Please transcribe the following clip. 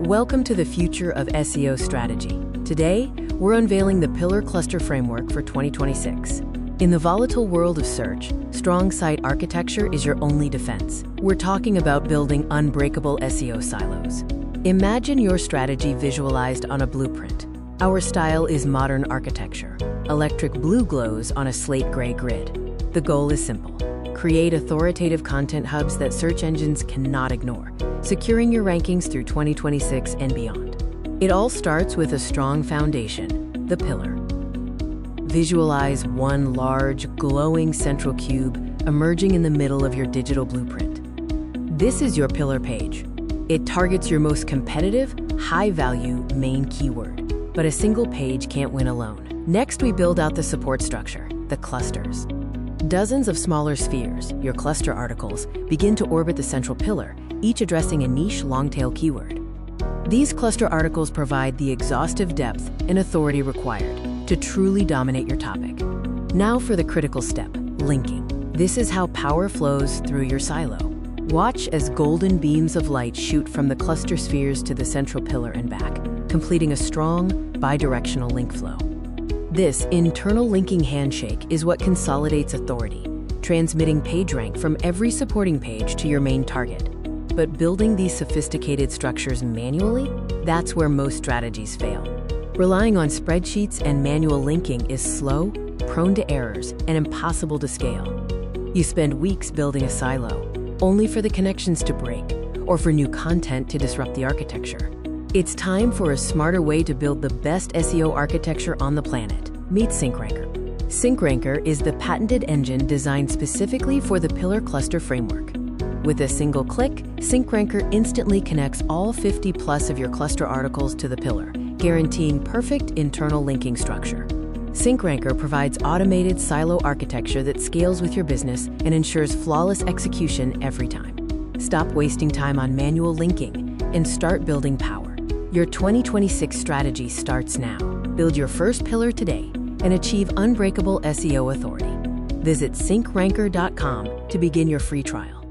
Welcome to the future of SEO strategy. Today, we're unveiling the Pillar Cluster Framework for 2026. In the volatile world of search, strong site architecture is your only defense. We're talking about building unbreakable SEO silos. Imagine your strategy visualized on a blueprint. Our style is modern architecture. Electric blue glows on a slate gray grid. The goal is simple. Create authoritative content hubs that search engines cannot ignore, securing your rankings through 2026 and beyond. It all starts with a strong foundation, the pillar. Visualize one large, glowing central cube emerging in the middle of your digital blueprint. This is your pillar page. It targets your most competitive, high-value main keyword, but a single page can't win alone. Next, we build out the support structure, the clusters. Dozens of smaller spheres, your cluster articles, begin to orbit the central pillar, each addressing a niche long-tail keyword. These cluster articles provide the exhaustive depth and authority required to truly dominate your topic. Now for the critical step, linking. This is how power flows through your silo. Watch as golden beams of light shoot from the cluster spheres to the central pillar and back, completing a strong, bidirectional link flow. This internal linking handshake is what consolidates authority, transmitting PageRank from every supporting page to your main target. But building these sophisticated structures manually, that's where most strategies fail. Relying on spreadsheets and manual linking is slow, prone to errors, and impossible to scale. You spend weeks building a silo, only for the connections to break, or for new content to disrupt the architecture. It's time for a smarter way to build the best SEO architecture on the planet. Meet SyncRanker. SyncRanker is the patented engine designed specifically for the Pillar Cluster Framework. With a single click, SyncRanker instantly connects all 50 plus of your cluster articles to the pillar, guaranteeing perfect internal linking structure. SyncRanker provides automated silo architecture that scales with your business and ensures flawless execution every time. Stop wasting time on manual linking and start building power. Your 2026 strategy starts now. Build your first pillar today and achieve unbreakable SEO authority. Visit SyncRanker.com to begin your free trial.